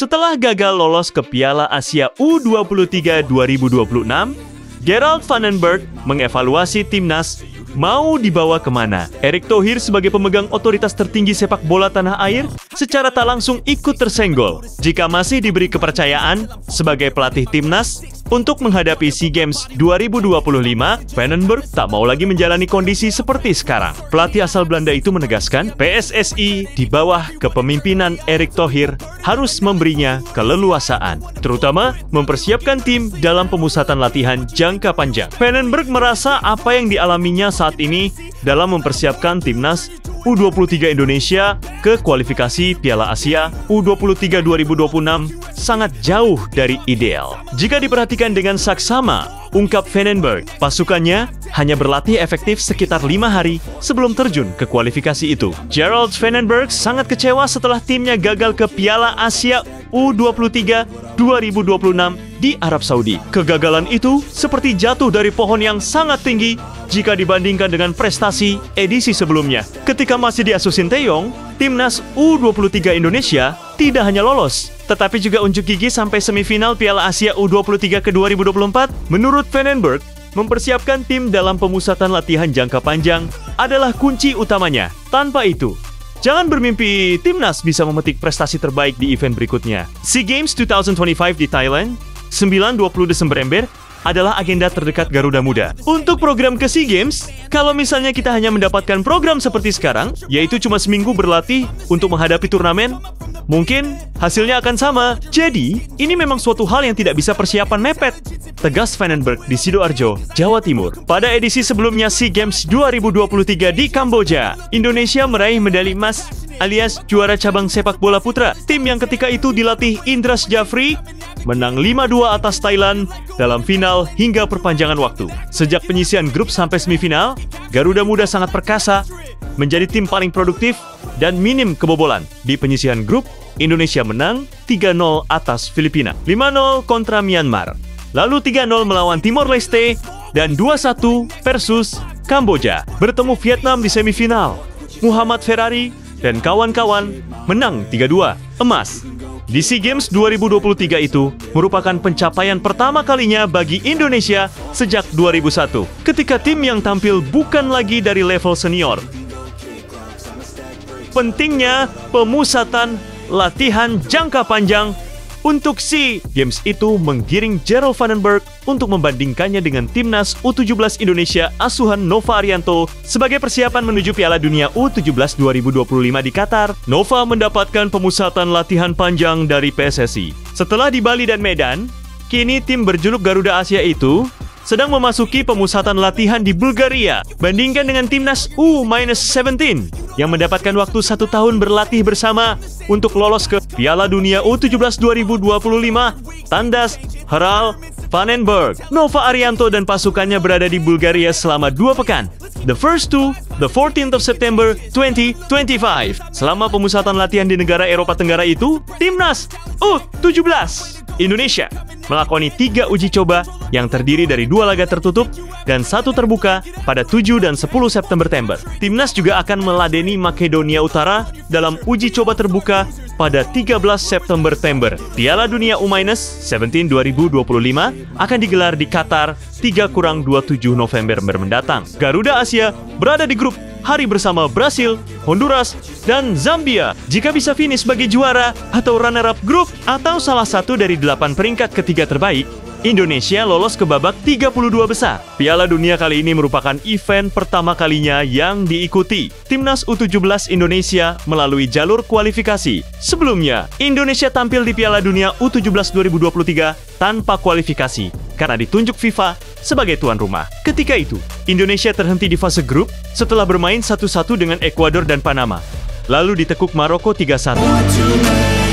Setelah gagal lolos ke Piala Asia U23 2026, Gerald Vandenberg mengevaluasi timnas mau dibawa kemana. Erick Thohir sebagai pemegang otoritas tertinggi sepak bola tanah air secara tak langsung ikut tersenggol jika masih diberi kepercayaan sebagai pelatih timnas untuk menghadapi SEA Games 2025. Vandenberg tak mau lagi menjalani kondisi seperti sekarang. Pelatih asal Belanda itu menegaskan PSSI di bawah kepemimpinan Erick Thohir harus memberinya keleluasaan, terutama mempersiapkan tim dalam pemusatan latihan jangka panjang. Vandenberg merasa apa yang dialaminya saat ini dalam mempersiapkan timnas U23 Indonesia ke kualifikasi Piala Asia U23 2026 sangat jauh dari ideal. Jika diperhatikan dengan saksama, ungkap Vandenberg, pasukannya hanya berlatih efektif sekitar 5 hari sebelum terjun ke kualifikasi itu. Gerald Vandenberg sangat kecewa setelah timnya gagal ke Piala Asia U23 2026 di Arab Saudi. Kegagalan itu seperti jatuh dari pohon yang sangat tinggi jika dibandingkan dengan prestasi edisi sebelumnya. Ketika masih di Asuh Sinteyong, timnas U23 Indonesia tidak hanya lolos, tetapi juga unjuk gigi sampai semifinal Piala Asia U23 ke 2024. Menurut Vandenberg, mempersiapkan tim dalam pemusatan latihan jangka panjang adalah kunci utamanya. Tanpa itu, jangan bermimpi timnas bisa memetik prestasi terbaik di event berikutnya. SEA Games 2025 di Thailand, 9-20 Desember adalah agenda terdekat Garuda Muda. Untuk program ke SEA Games, kalau misalnya kita hanya mendapatkan program seperti sekarang, yaitu cuma seminggu berlatih untuk menghadapi turnamen, mungkin hasilnya akan sama. Jadi, ini memang suatu hal yang tidak bisa persiapan mepet, tegas Vandenberg di Sidoarjo, Jawa Timur. Pada edisi sebelumnya SEA Games 2023 di Kamboja, Indonesia meraih medali emas alias juara cabang sepak bola putra. Tim yang ketika itu dilatih Indras Jafri menang 5-2 atas Thailand dalam final hingga perpanjangan waktu. Sejak penyisian grup sampai semifinal, Garuda Muda sangat perkasa, menjadi tim paling produktif dan minim kebobolan. Di penyisian grup, Indonesia menang 3-0 atas Filipina, 5-0 kontra Myanmar, lalu 3-0 melawan Timor Leste, dan 2-1 versus Kamboja. Bertemu Vietnam di semifinal, Muhammad Ferrari dan kawan-kawan menang 3-2 emas. Di SEA Games 2023 itu merupakan pencapaian pertama kalinya bagi Indonesia sejak 2001, ketika tim yang tampil bukan lagi dari level senior. Pentingnya pemusatan latihan jangka panjang untuk SEA Games itu menggiring Gerald Vandenberg untuk membandingkannya dengan timnas U17 Indonesia asuhan Nova Arianto sebagai persiapan menuju Piala Dunia U17 2025 di Qatar. Nova mendapatkan pemusatan latihan panjang dari PSSI. Setelah di Bali dan Medan, kini tim berjuluk Garuda Asia itu sedang memasuki pemusatan latihan di Bulgaria. Bandingkan dengan timnas U-17 yang mendapatkan waktu 1 tahun berlatih bersama untuk lolos ke Piala Dunia U17 2025. Tandas Harald Vandenberg, Nova Arianto dan pasukannya berada di Bulgaria selama 2 pekan. The first to the 14th of September 2025. Selama pemusatan latihan di negara Eropa Tenggara itu, timnas U17 Indonesia melakoni 3 uji coba yang terdiri dari 2 laga tertutup dan 1 terbuka pada 7 dan 10 September. Timnas juga akan meladeni Makedonia Utara dalam uji coba terbuka pada 13 September. Piala Dunia U-17 2025 akan digelar di Qatar 3-27 November mendatang. Garuda Asia berada di grup hari bersama Brasil, Honduras, dan Zambia. Jika bisa finish sebagai juara atau runner-up grup atau salah satu dari 8 peringkat ketiga terbaik, Indonesia lolos ke babak 32 besar. Piala Dunia kali ini merupakan event pertama kalinya yang diikuti timnas U17 Indonesia melalui jalur kualifikasi. Sebelumnya, Indonesia tampil di Piala Dunia U17 2023 tanpa kualifikasi karena ditunjuk FIFA sebagai tuan rumah. Ketika itu, Indonesia terhenti di fase grup setelah bermain 1-1 dengan Ekuador dan Panama, lalu ditekuk Maroko 3-1.